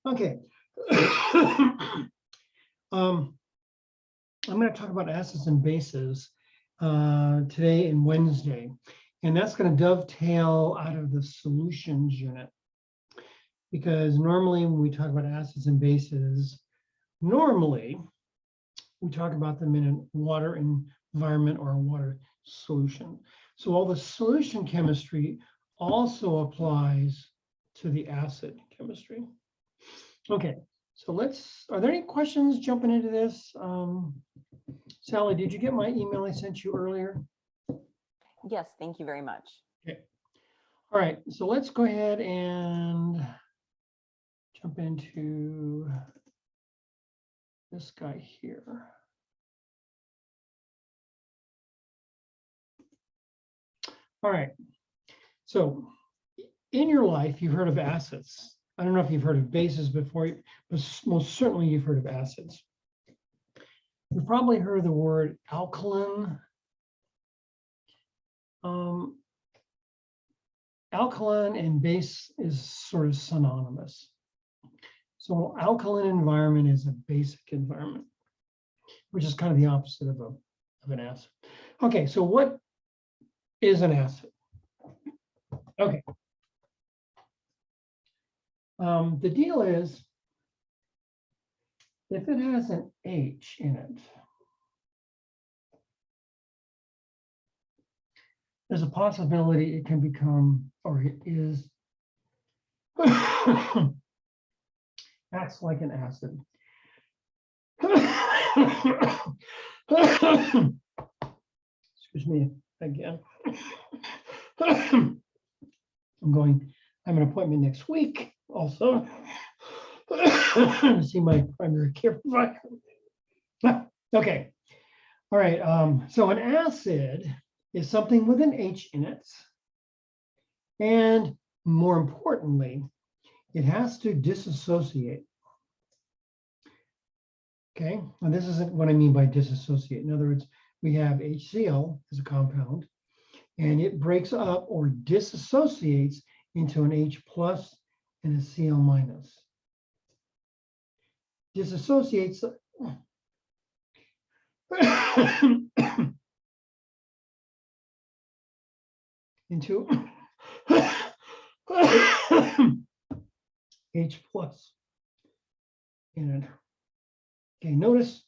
Okay. I'm going to talk about acids and bases today and Wednesday, and that's going to dovetail out of the solutions unit, because normally when we talk about acids and bases, normally we talk about them in a water environment or a water solution. So all the solution chemistry also applies to the acid chemistry. Okay, so are there any questions jumping into this? Sally, did you get my email I sent you earlier? Yes, thank you very much. Okay. All right, so let's go ahead and jump into this guy here. All right, so in your life, you've heard of acids. I don't know if you've heard of bases before, but most certainly you've heard of acids. You've probably heard the word alkaline. Alkaline and base is sort of synonymous. So alkaline environment is a basic environment, which is kind of the opposite of an acid. Okay, so what is an acid? Okay. The deal is, if it has an H in it, there's a possibility it can become, or it is, acts like an acid. Excuse me again. I have an appointment next week also to see my primary care provider. Okay. All right. So an acid is something with an H in it. And more importantly, it has to disassociate. Okay. And this isn't what I mean by disassociate. In other words, we have HCl as a compound, and it breaks up or disassociates into an H plus and a Cl minus. Disassociates into H plus in it. Okay, notice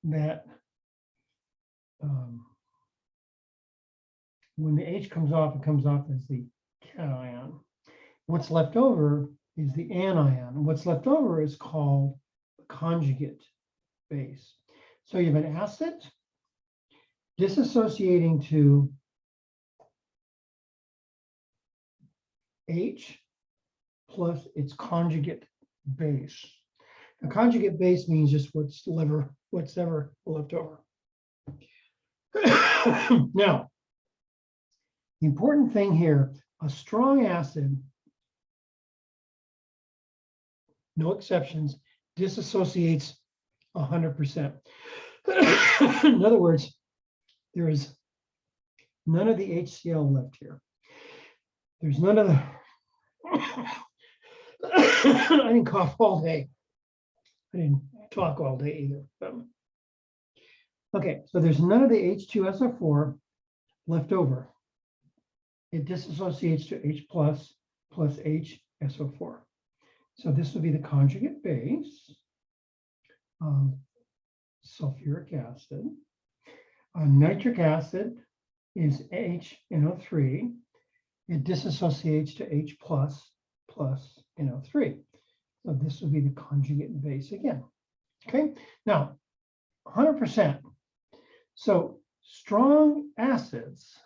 that when the H comes off, it comes off as the cation. What's left over is the anion. What's left over is called the conjugate base. So you have an acid disassociating to H plus its conjugate base. A conjugate base means just what's ever left over. Now, the important thing here, a strong acid, no exceptions, disassociates 100%. In other words, there is none of the HCl left here. There's none of the, I didn't cough all day. I didn't talk all day either. Okay, so there's none of the H2SO4 left over. It disassociates to H plus HSO4. So this would be the conjugate base, sulfuric acid. Nitric acid is HNO3. It disassociates to H plus NO3. So this would be the conjugate base again. Okay, now 100%. So strong acids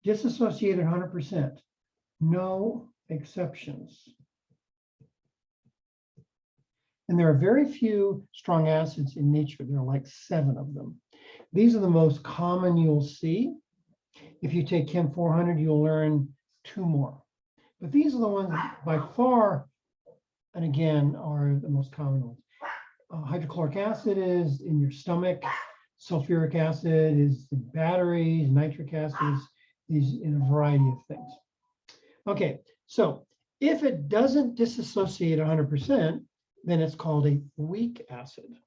disassociated 100%, no exceptions. And there are very few strong acids in nature. There are like 7 of them. These are the most common you'll see. If you take Chem 400, you'll learn 2 more. But these are the ones that by far, and again, are the most common ones. Hydrochloric acid is in your stomach. Sulfuric acid is in batteries. Nitric acid is in a variety of things. Okay, so If it doesn't dissociate 100%, then it's called a weak acid.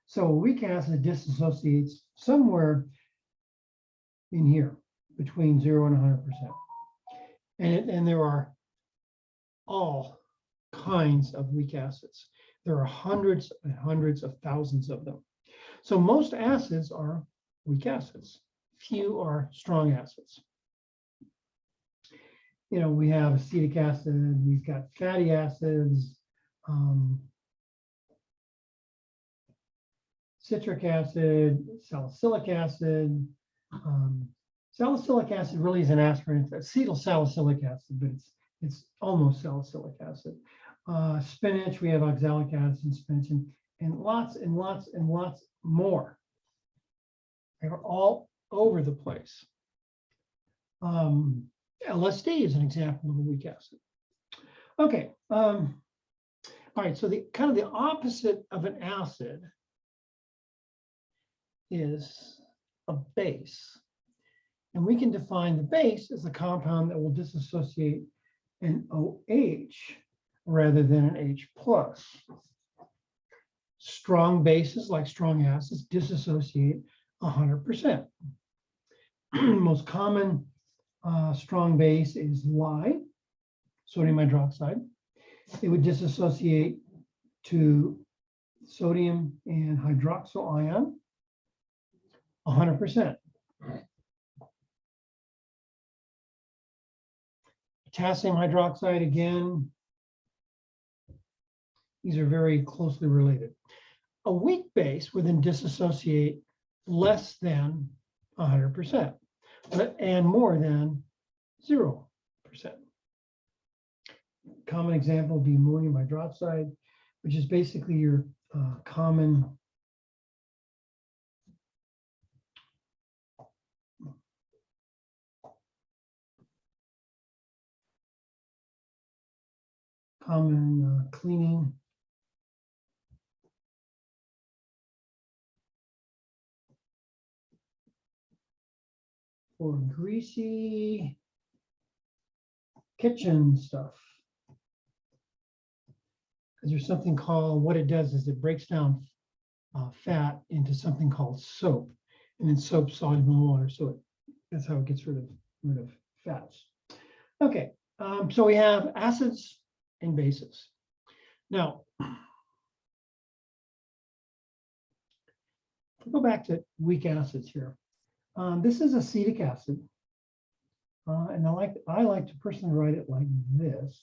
So a weak acid dissociates somewhere in here between 0 and 100%. And there are all kinds of weak acids. There are hundreds and hundreds of thousands of them. So most acids are weak acids. Few are strong acids. You know, we have acetic acid, we've got fatty acids, citric acid, salicylic acid. Salicylic acid really is an aspirin. It's acetyl salicylic acid, but it's almost salicylic acid. Spinach, we have oxalic acid in spinach, and lots and lots and lots more. They're all over the place. LSD is an example of a weak acid. Okay. All right. So the kind of the opposite of an acid is a base. And we can define the base as a compound that will dissociate an OH rather than an H plus. Strong bases like strong acids dissociate 100%. Most common strong base is Li, sodium hydroxide. It would dissociate to sodium and hydroxyl ion 100%. Potassium hydroxide, again, these are very closely related. A weak base would then dissociate less than 100%, and more than 0%. Common example would be ammonium hydroxide, which is basically your common cleaning for greasy kitchen stuff. Because there's something called, what it does is it breaks down fat into something called soap, and then soap soluble in water. So that's how it gets rid of fats. Okay, so we have acids and bases. Now, go back to weak acids here. This is acetic acid, and I like to personally write it like this.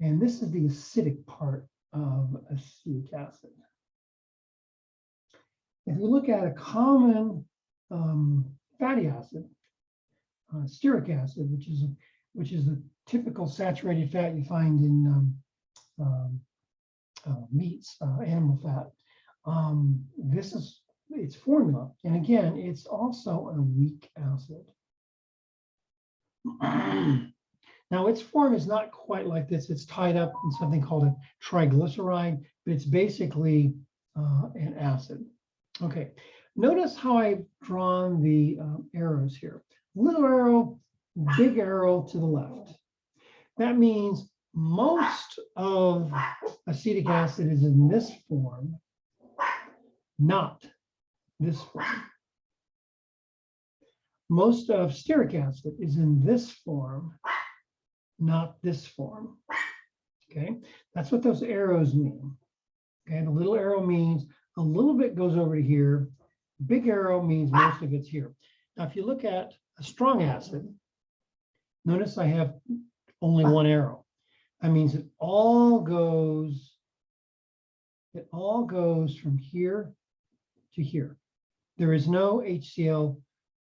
And this is the acidic part of acetic acid. If you look at a common fatty acid, stearic acid, which is a typical saturated fat you find in meats, animal fat. This is its formula, and again, it's also a weak acid. Now, its form is not quite like this. It's tied up in something called a triglyceride, but it's basically an acid. Okay, notice how I've drawn the arrows here. Little arrow, big arrow to the left. That means most of acetic acid is in this form, not this form. Most of stearic acid is in this form, not this form. Okay, that's what those arrows mean. Okay, the little arrow means a little bit goes over to here. Big arrow means most of it's here. Now, if you look at a strong acid, notice I have only one arrow. That means it all goes from here to here. There is no HCl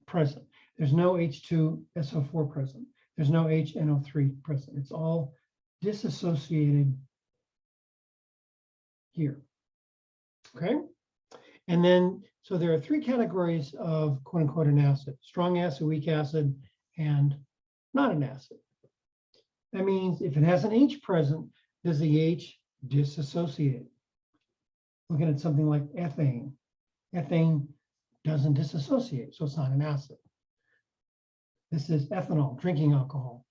present. There's no H2SO4 present. There's no HNO3 present. It's all disassociated here. Okay? And then, so there are three categories of quote unquote an acid: strong acid, weak acid, and not an acid. That means if it has an H present, does the H dissociate? Looking at something like ethane. Ethane doesn't dissociate, so it's not an acid. This is ethanol, drinking alcohol.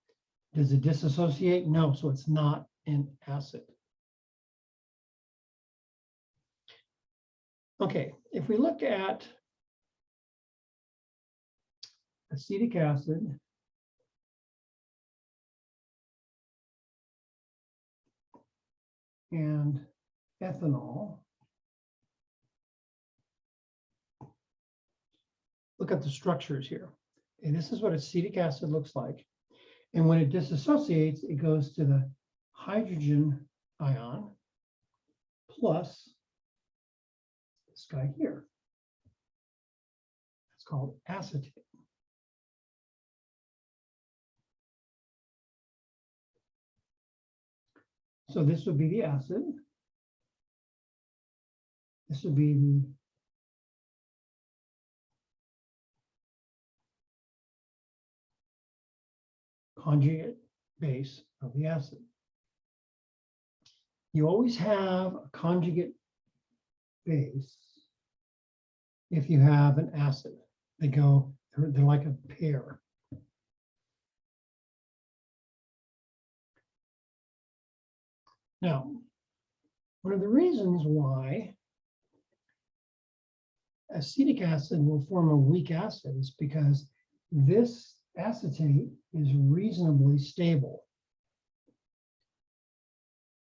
Does it dissociate? No, so it's not an acid. Okay, if we look at acetic acid and ethanol, look at the structures here. Okay, this is what acetic acid looks like. And when it dissociates, it goes to the hydrogen ion plus this guy here. It's called acetate. So this would be the acid. This would be the conjugate base of the acid. You always have a conjugate base if you have an acid. They're like a pair. Now, one of the reasons why acetic acid will form a weak acid is because this acetate is reasonably stable.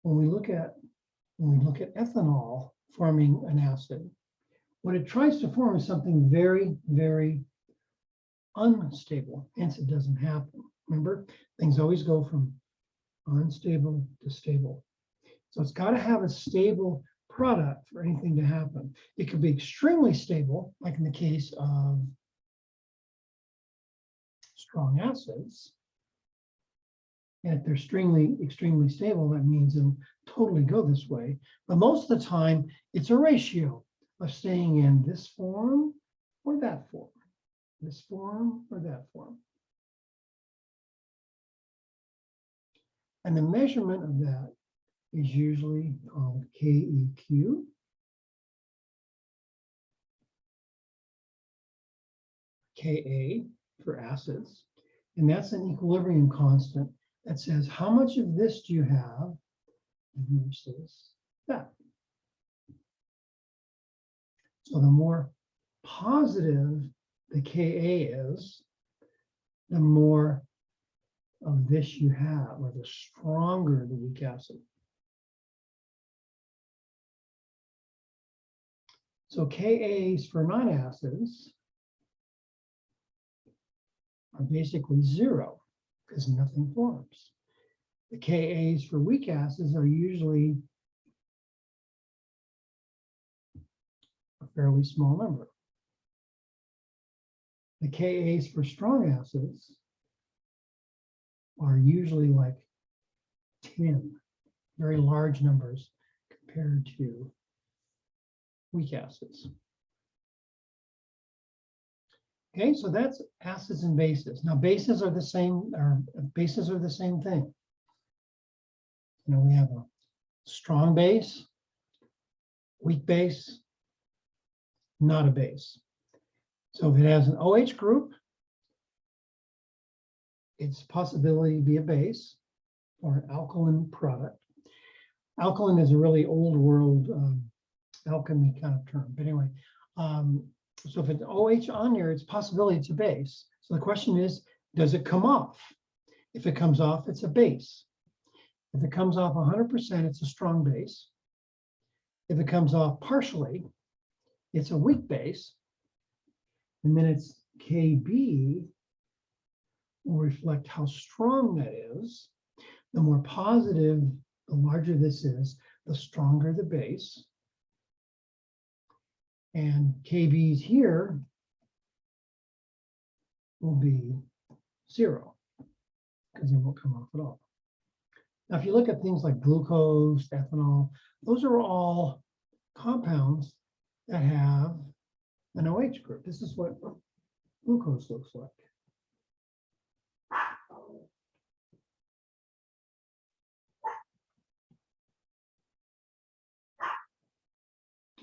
When we look at ethanol forming an acid, what it tries to form is something very, very unstable. Hence, it doesn't happen. Remember, things always go from unstable to stable. So it's got to have a stable product for anything to happen. It could be extremely stable, like in the case of strong acids. And if they're extremely stable, that means it'll totally go this way. But most of the time, it's a ratio of staying in this form or that form, this form or that form. And the measurement of that is usually called KEQ. Ka for acids. And that's an equilibrium constant that says how much of this do you have versus that. So the more positive the Ka is, the more of this you have, or the stronger the weak acid. So Kas for non-acids are basically zero because nothing forms. The Kas for weak acids are usually a fairly small number. The Kas for strong acids are usually like 10, very large numbers compared to weak acids. Okay, so that's acids and bases. Now bases are the same, thing. You know, we have a strong base, weak base, not a base. So if it has an OH group, its possibility to be a base or an alkaline product. Alkaline is a really old world alchemy kind of term, but anyway, so if it's OH on there, it's possibility it's a base. So the question is, does it come off? If it comes off, it's a base. If it comes off 100%, it's a strong base. If it comes off partially, it's a weak base. And then it's Kb will reflect how strong that is. The more positive, the larger this is, the stronger the base. And Kb's here will be 0 because it won't come off at all. Now, if you look at things like glucose, ethanol, those are all compounds that have an OH group. This is what glucose looks like.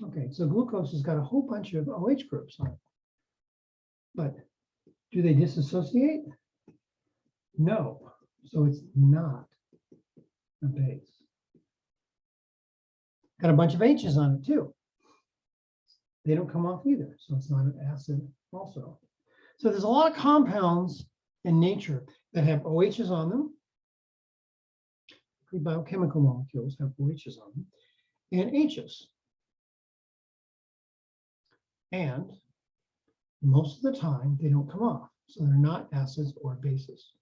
Okay, so glucose has got a whole bunch of OH groups on it. But do they disassociate? No. So it's not a base. Got a bunch of H's on it too. They don't come off either, so it's not an acid also. So there's a lot of compounds in nature that have OHs on them. Biochemical molecules have OHs on them, and H's. And most of the time, they don't come off. So they're not acids or bases.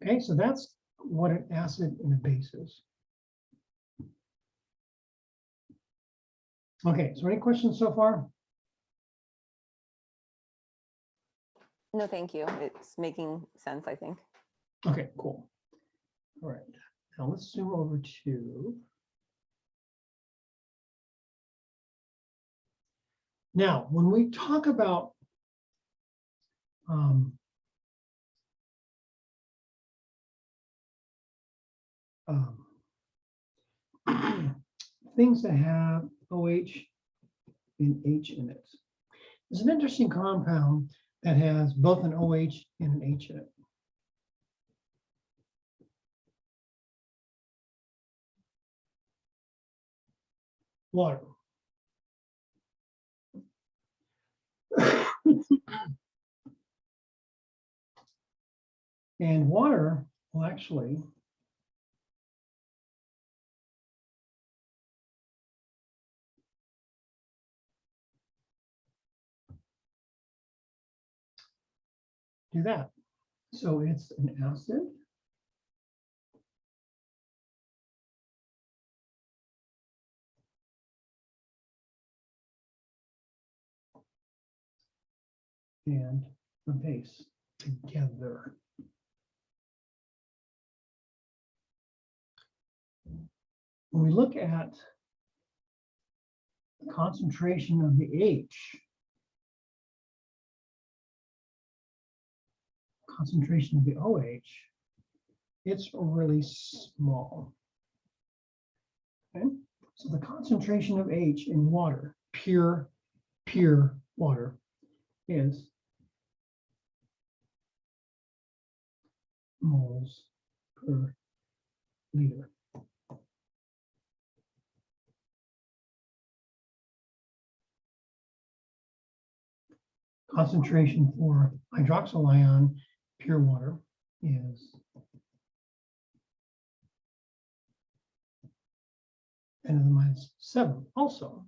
Okay, so that's what an acid and a base is. Okay, so any questions so far? No, thank you. It's making sense, I think. Okay, cool. All right, now let's zoom over to. Now, when we talk about things that have OH and H in it, there's an interesting compound that has both an OH and an H in it. Water. And water will actually do that. So it's an acid. And a base together. When we look at the concentration of the H, concentration of the OH, it's really small. Okay, so the concentration of H in water, pure water, is moles per liter. Concentration for hydroxyl ion, pure water, is 10⁻⁷ also.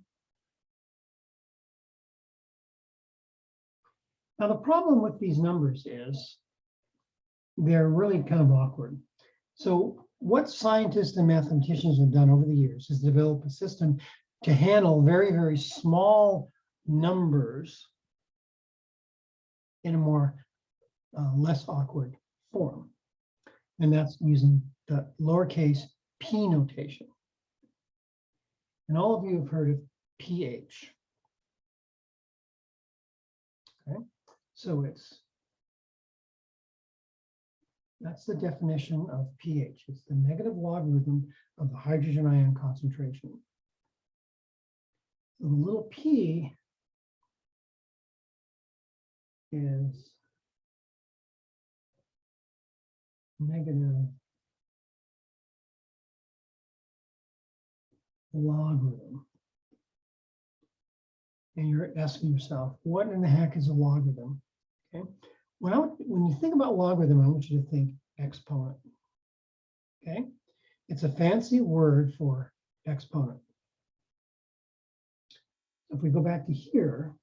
Now the problem with these numbers is they're really kind of awkward. So what scientists and mathematicians have done over the years is develop a system to handle very, very small numbers in a more less awkward form. And that's using the lowercase p notation. And all of you have heard of pH. Okay, so that's the definition of pH. It's the negative logarithm of the hydrogen ion concentration. So the little p is negative logarithm. And you're asking yourself, what in the heck is a logarithm? Okay. When you think about logarithm, I want you to think exponent. Okay. It's a fancy word for exponent. If we go back to here,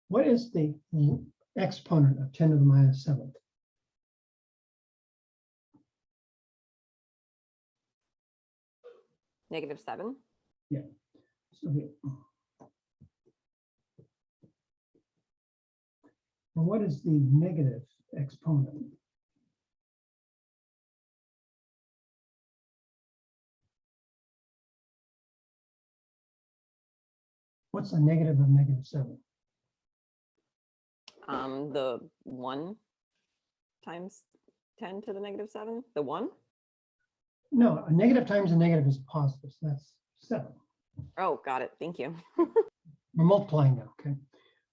what is the exponent of 10⁻⁷? -7. Yeah. So and what is the negative exponent? What's the negative of -7? The 1 times 10 to the -7, the 1? No, a negative times a negative is positive, so that's 7. Oh, got it. Thank you. We're multiplying now, okay?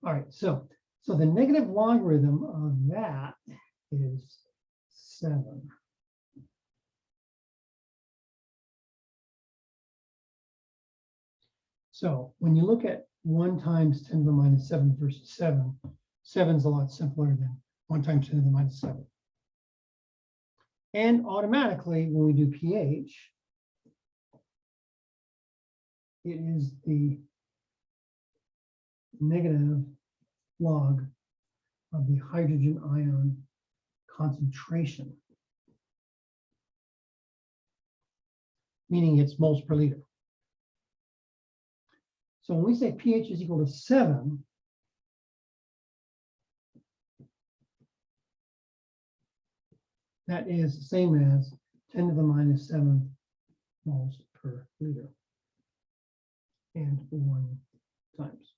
All right, so the negative logarithm of that is 7. So when you look at 1 times 10 to the minus 7 versus 7, 7 is a lot simpler than 1 times 10 to the minus 7. And automatically, when we do pH, it is the negative log of the hydrogen ion concentration, meaning it's moles per liter. So when we say pH is equal to 7, that is the same as 10 to the minus 7 moles per liter and 1 times.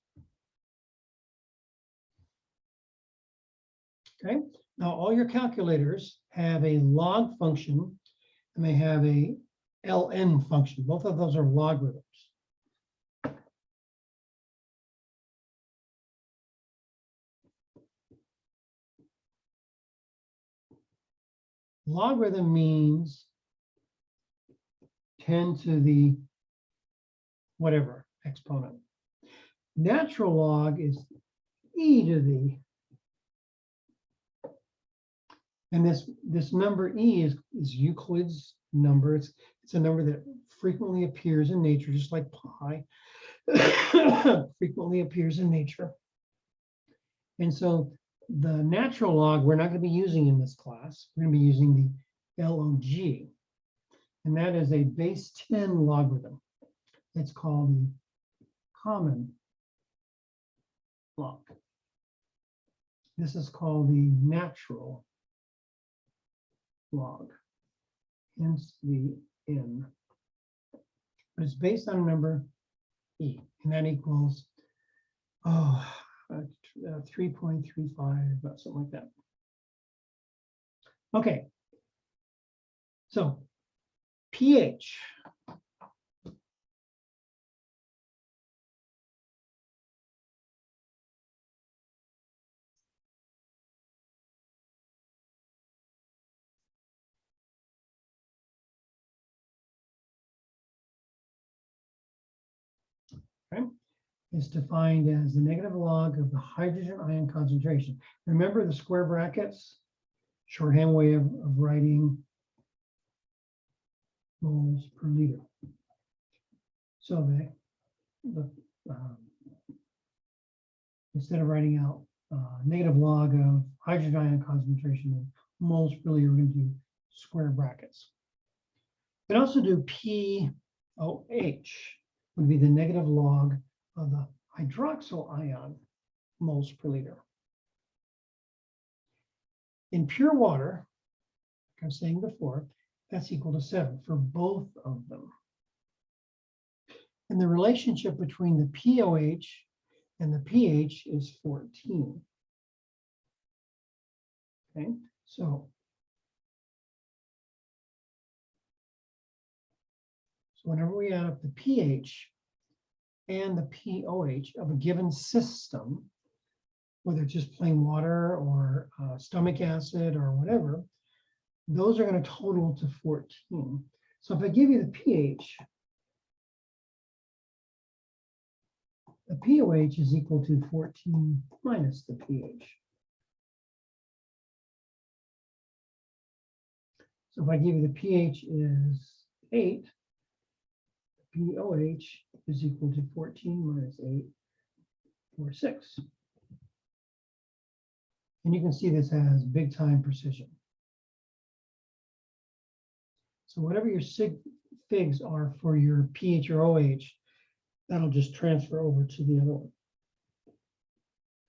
Okay, now all your calculators have a log function and they have a ln function. Both of those are logarithms. Logarithm means 10 to the whatever exponent. Natural log is e to the, and this number e is Euclid's number. It's a number that frequently appears in nature, just like pi frequently appears in nature. And so the natural log we're not going to be using in this class. We're going to be using the log, and that is a base 10 logarithm. It's called the common log. This is called the natural log, hence the n. But it's based on a number e, and that equals 3.35, something like that. Okay, so pH. Okay, is defined as the negative log of the hydrogen ion concentration. Remember the square brackets? Shorthand way of writing moles per liter. So instead of writing out negative log of hydrogen ion concentration in moles per liter, we're going to do square brackets. We can also do POH, would be the negative log of the hydroxyl ion moles per liter. In pure water, like I was saying before, that's equal to 7 for both of them. And the relationship between the POH and the pH is 14. Okay, so whenever we add up the pH and the POH of a given system, whether it's just plain water or stomach acid or whatever, those are going to total to 14. So if I give you the pH, the POH is equal to 14 minus the pH. So if I give you the pH is 8, the POH is equal to 14 minus 8, or 6. And you can see this has big time precision. So whatever your sig figs are for your pH or OH, that'll just transfer over to the other one.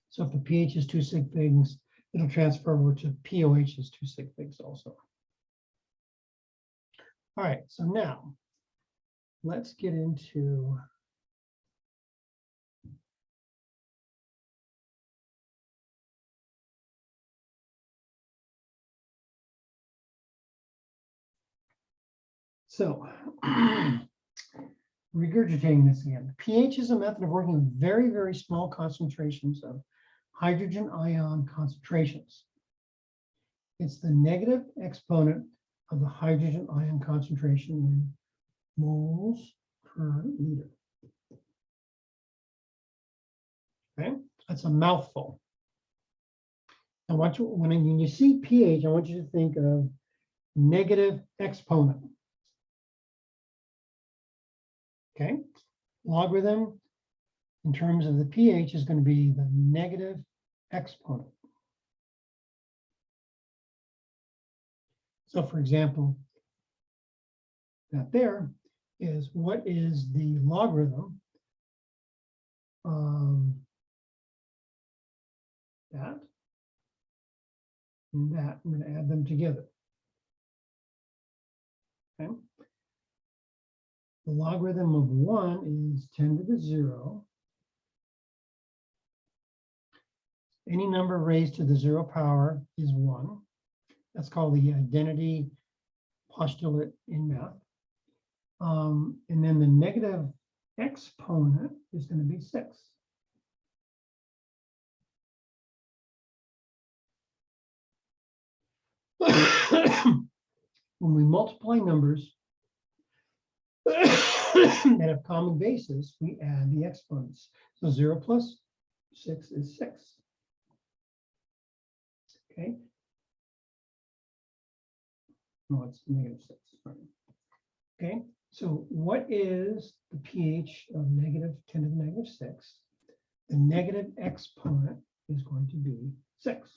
So if the pH is 2 sig figs, it'll transfer over to POH is 2 sig figs also. All right, so now let's get into So regurgitating this again, pH is a method of working with very, very small concentrations of hydrogen ion concentrations. It's the negative exponent of the hydrogen ion concentration in moles per liter. Okay, that's a mouthful. I want you, when you see pH, I want you to think of negative exponent. Okay, logarithm in terms of the pH is going to be the negative exponent. So for example, that there is what is the logarithm of that and that. I'm going to add them together. Okay. The logarithm of 1 is 10 to the 0. Any number raised to the 0 power is 1. That's called the identity postulate in math. And then the negative exponent is going to be 6. When we multiply numbers that have common bases, we add the exponents. So 0 plus 6 is 6. Okay. No, it's negative 6. Sorry. Okay. So what is the pH of negative 10 to the negative 6? The negative exponent is going to be 6.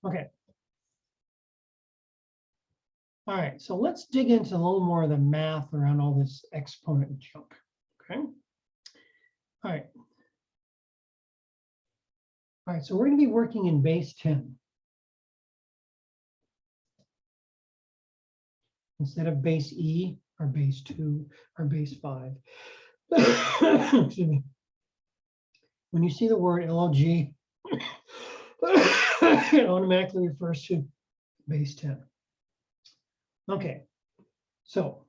Okay. All right, so let's dig into a little more of the math around all this exponent junk. Okay. All right. All right, so we're going to be working in base 10 instead of base E or base 2 or base 5. Excuse me. When you see the word log, it automatically refers to base 10. Okay, so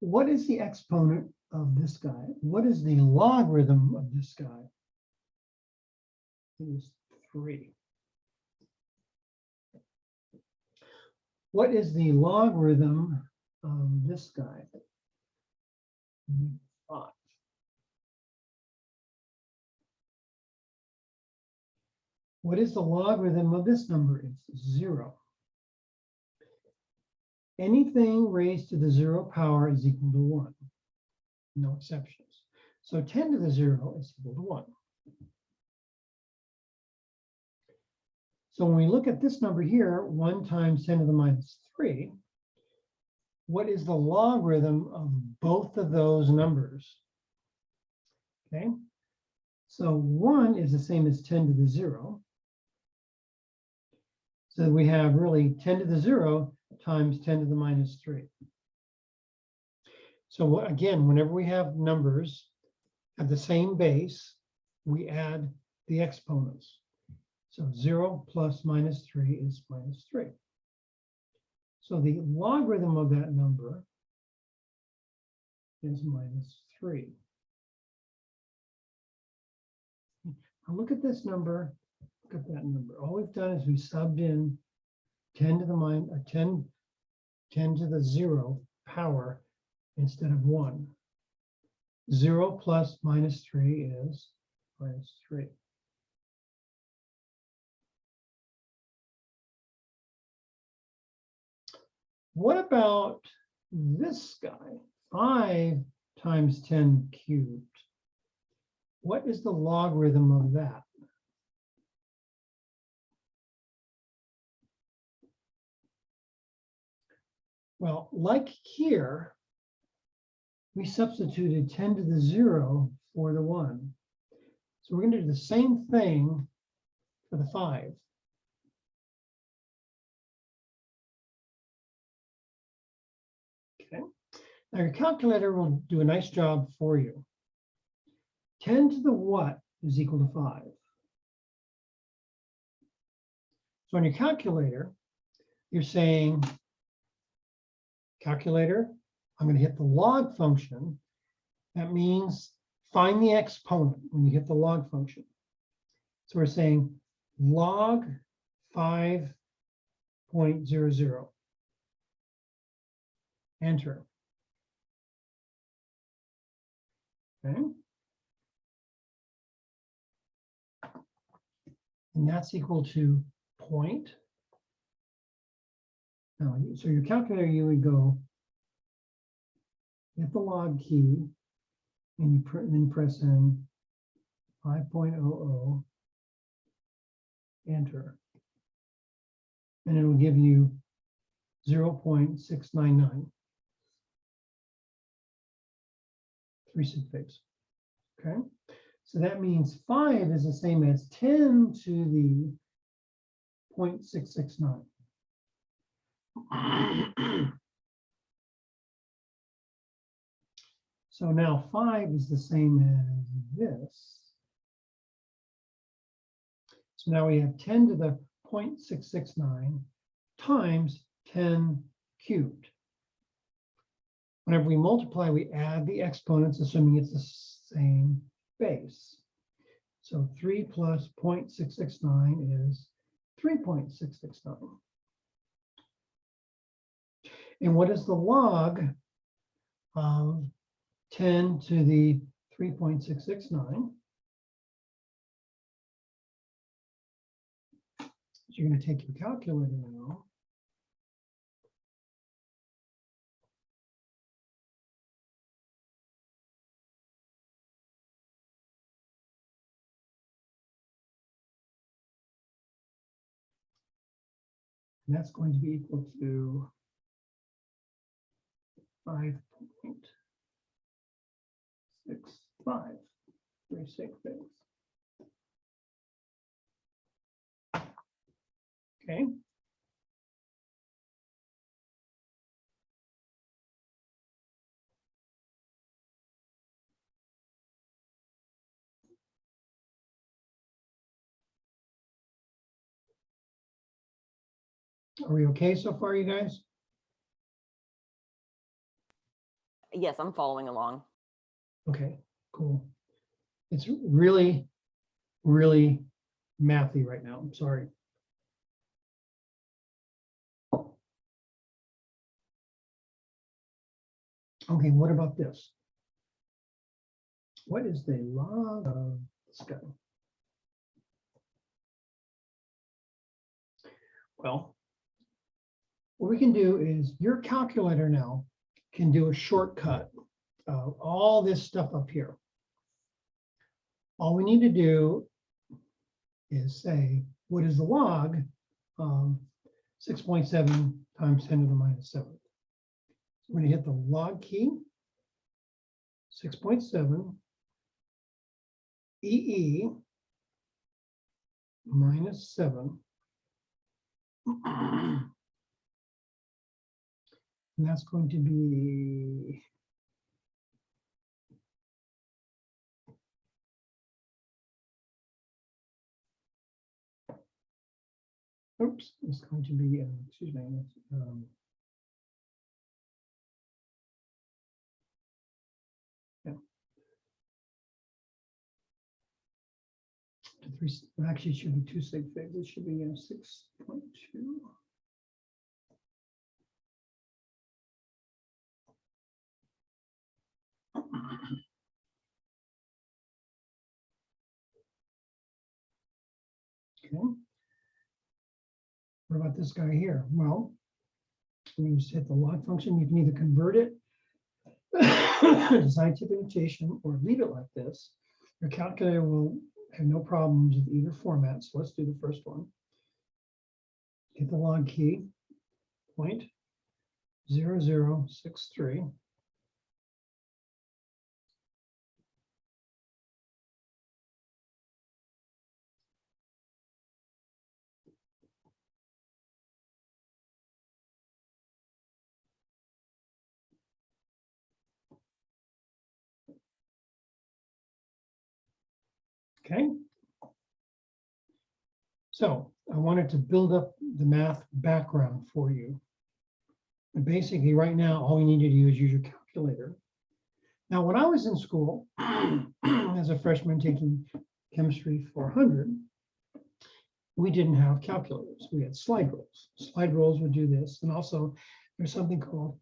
what is the exponent of this guy? What is the logarithm of this guy? It is 3. What is the logarithm of this guy? 5. What is the logarithm of this number? It's 0. Anything raised to the 0 power is equal to 1. No exceptions. So 10 to the 0 is equal to 1. So when we look at this number here, 1 times 10 to the minus 3, what is the logarithm of both of those numbers? Okay, so 1 is the same as 10 to the 0. So we have really 10 to the 0 times 10 to the minus 3. So again, whenever we have numbers at the same base, we add the exponents. So 0 plus minus 3 is minus 3. So the logarithm of that number is minus 3. Now look at this number, look at that number. All we've done is we subbed in 10 to the minus 10 to the 0 power instead of 1. 0 plus minus 3 is minus 3. What about this guy? 5 times 10 cubed. What is the logarithm of that? Well, like here, we substituted 10 to the 0 for the 1. So we're going to do the same thing for the 5. Okay. Now your calculator will do a nice job for you. 10 to the what is equal to 5? So on your calculator, you're saying, calculator, I'm going to hit the log function. That means find the exponent when you hit the log function. So we're saying log 5.00. Enter. Okay. And that's equal to point. Now, so your calculator, you would go hit the log key and you then press in 5.00, enter. And it will give you 0.699. 3 sig figs. Okay. So that means 5 is the same as 10 to the 0.669. So now 5 is the same as this. So now we have 10 to the 0.669 times 10 cubed. Whenever we multiply, we add the exponents, assuming it's the same base. So 3 plus 0.669 is 3.669. And what is the log of 10 to the 3.669? So you're going to take your calculator now. And that's going to be equal to 5.65, 36 things. Okay. Are we okay so far, you guys? Yes, I'm following along. Okay, cool. It's really, really mathy right now. I'm sorry. Okay, what about this? What is the log of this guy? Well, what we can do is your calculator now can do a shortcut of all this stuff up here. All we need to do is say, what is the log of 6.7 times 10 to the minus 7? So we're going to hit the log key, 6.7 EE minus 7. And that's going to be oops, it's going to be excuse me, yeah. Actually, it should be 2 sig figs. It should be 6.2. Okay. What about this guy here? Well, we just hit the log function. You can either convert it to scientific notation or leave it like this. Your calculator will have no problems with either format. So let's do the first one. Hit the log key, 0.0063. Okay. So I wanted to build up the math background for you. And basically, right now, all you need to do is use your calculator. Now, when I was in school, as a freshman taking chemistry 400, we didn't have calculators. We had slide rules. Slide rules would do this. And also, there's something called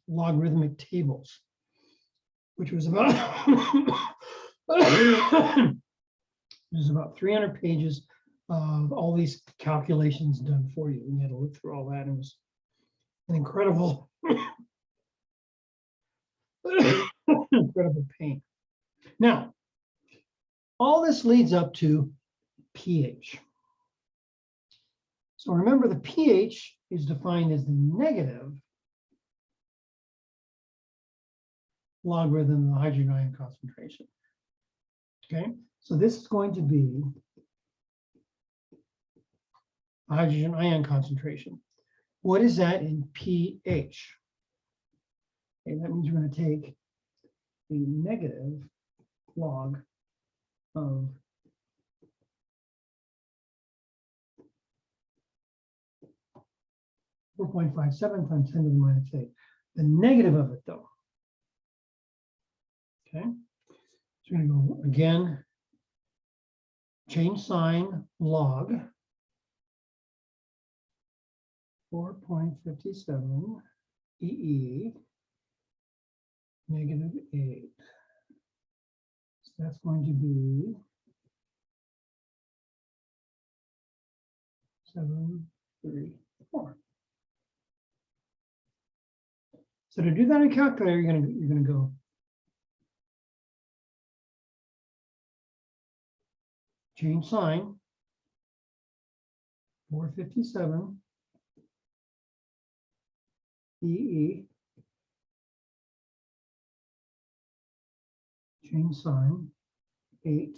logarithmic tables, which was about there's about 300 pages of all these calculations done for you. And you had to look through all that. It was an incredible, incredible pain. Now, all this leads up to pH. So remember, the pH is defined as the negative logarithm of the hydrogen ion concentration. Okay, so this is going to be hydrogen ion concentration. What is that in pH? Okay, that means you're going to take the negative log of 4.57 times 10 to the minus 8. The negative of it, though. Okay, so we're going to go again, change sign, log 4.57 EE negative 8. So that's going to be 734. So to do that in calculator, you're gonna go change sign 457 EE change sign 8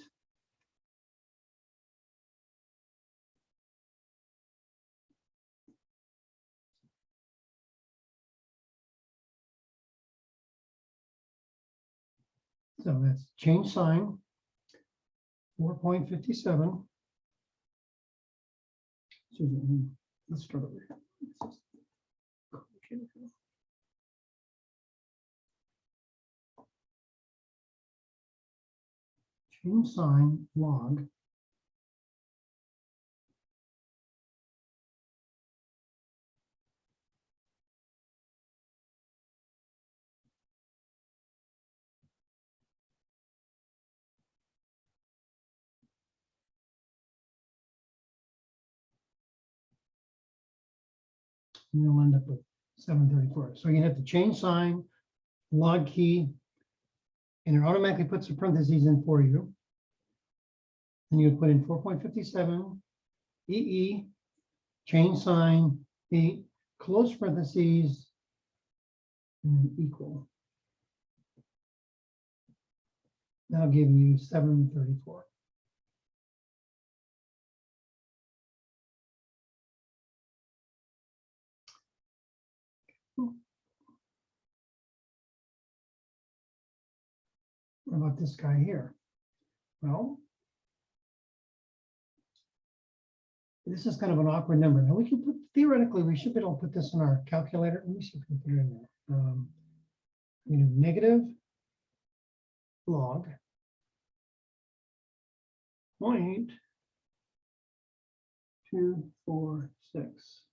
so that's change sign 4.57. Excuse me, let's start over here. Change sign log 4.57. You'll end up with 734. So you have to change sign, log key, and it automatically puts the parentheses in for you. And you put in 4.57 EE, change sign, 8, close parentheses, and then equal. That'll give you 734. What about this guy here? Well, this is kind of an awkward number. Now we can put, theoretically, we should be able to put this in our calculator. Let me see if we can put it in there. You know, negative log 0.246.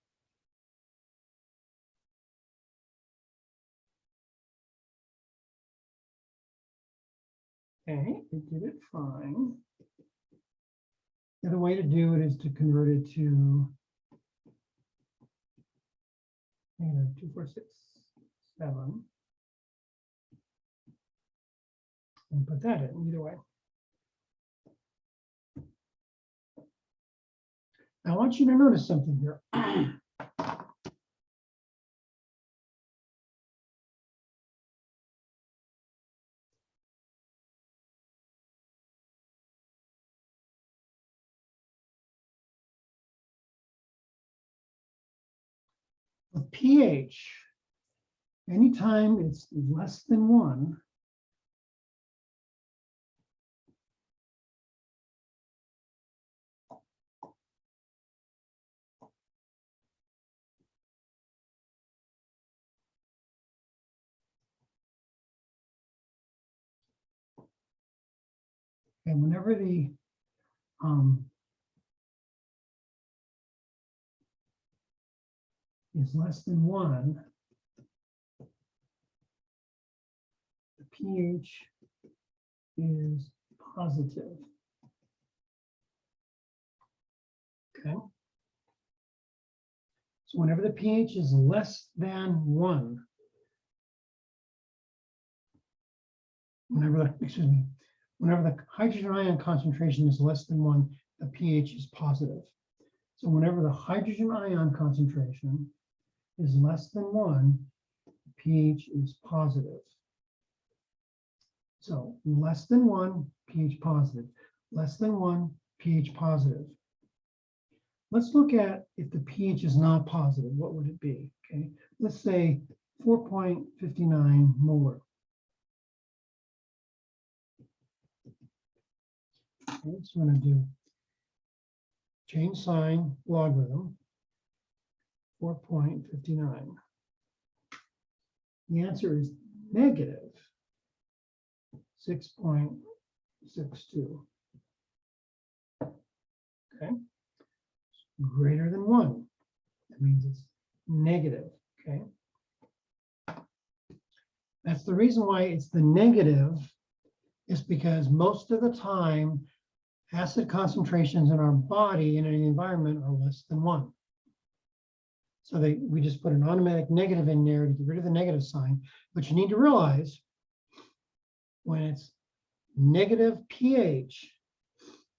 Okay, it did it fine. The other way to do it is to convert it to -2467 and put that in either way. I want you to notice something here. With pH, anytime it's less than 1, And whenever the is less than 1, the pH is positive. Okay. So whenever the pH is less than 1, whenever the hydrogen ion concentration is less than 1, the pH is positive. So whenever the hydrogen ion concentration is less than 1, the pH is positive. So less than 1, pH positive. Less than 1, pH positive. Let's look at if the pH is not positive, what would it be? Okay, let's say 4.59 molar. Okay, so I'm going to do change sign, logarithm, 4.59. The answer is negative 6.62. Okay, greater than 1. That means it's negative. Okay, that's the reason why it's the negative, is because most of the time acid concentrations in our body and in the environment are less than 1. So we just put an automatic negative in there to get rid of the negative sign. But you need to realize when it's negative pH,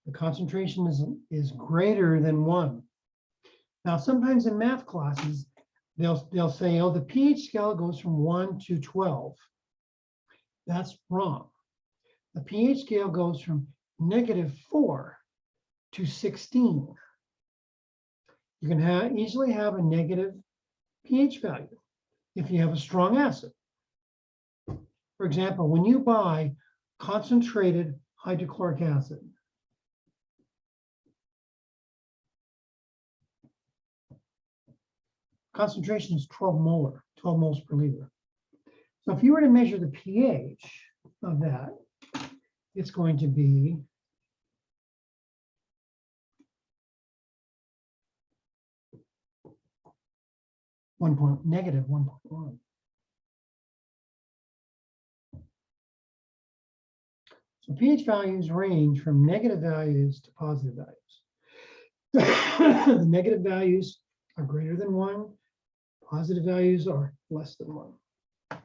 the concentration is greater than 1. Now, sometimes in math classes, they'll say, oh, the pH scale goes from 1 to 12. That's wrong. The pH scale goes from -4 to 16. You can easily have a negative pH value if you have a strong acid. For example, when you buy concentrated hydrochloric acid, concentration is 12 moles per liter. So if you were to measure the pH of that, it's going to be negative 1.1. So pH values range from negative values to positive values. The negative values are greater than 1. Positive values are less than 1. A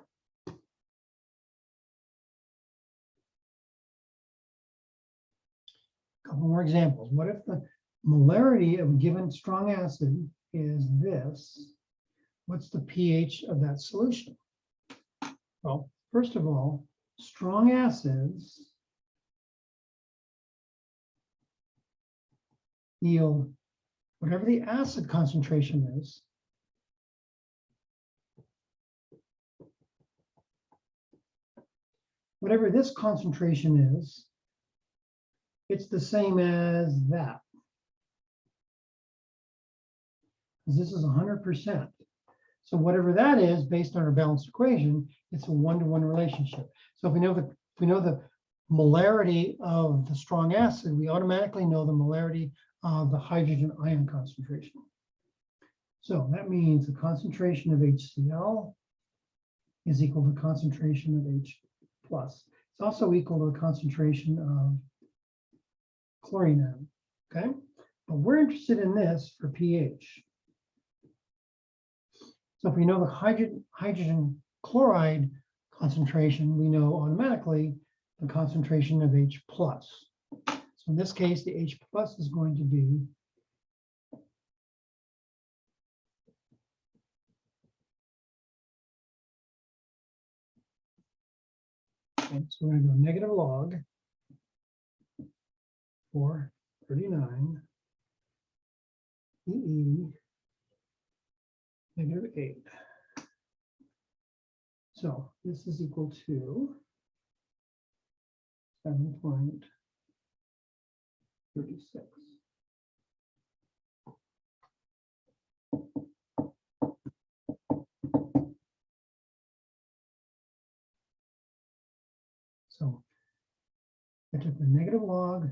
couple more examples. What if the molarity of a given strong acid is this? What's the pH of that solution? Well, first of all, strong acids yield whatever the acid concentration is whatever this concentration is, it's the same as that. Because this is 100%. So whatever that is, based on our balanced equation, it's a 1-to-1 relationship. So if we know the molarity of the strong acid, we automatically know the molarity of the hydrogen ion concentration. So that means the concentration of HCl is equal to the concentration of H+. It's also equal to the concentration of chlorine atom, okay? But we're interested in this for pH. So if we know the hydrogen chloride concentration, we know automatically the concentration of H+. So in this case, the H+ is going to be okay, so we're going to go negative log 439 EE -8. So this is equal to 7.36. So I took the negative log,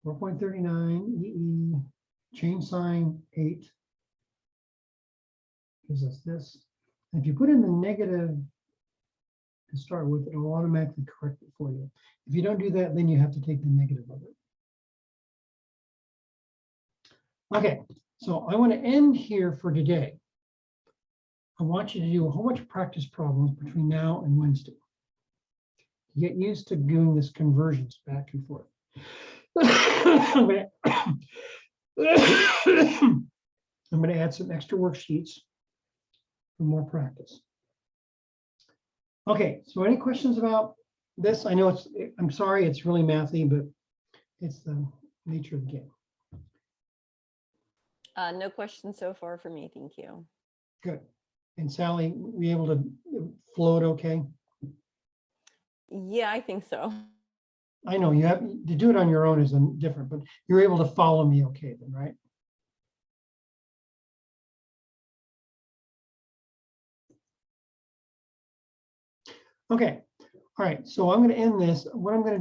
4.39 EE, change sign 8, gives us this. And if you put in the negative to start with, it will automatically correct it for you. If you don't do that, then you have to take the negative of it. Okay, so I want to end here for today. I want you to do a whole bunch of practice problems between now and Wednesday. Get used to doing this conversions back and forth. I'm going to add some extra worksheets for more practice. Okay, so any questions about this? I know I'm sorry, it's really mathy, but it's the nature of the game. No questions so far for me, thank you. Good. And Sally, were you able to float okay? Yeah, I think so. I know you have to do it on your own is different, but you're able to follow me okay then, right? Okay. All right. So I'm going to end this. What I'm going to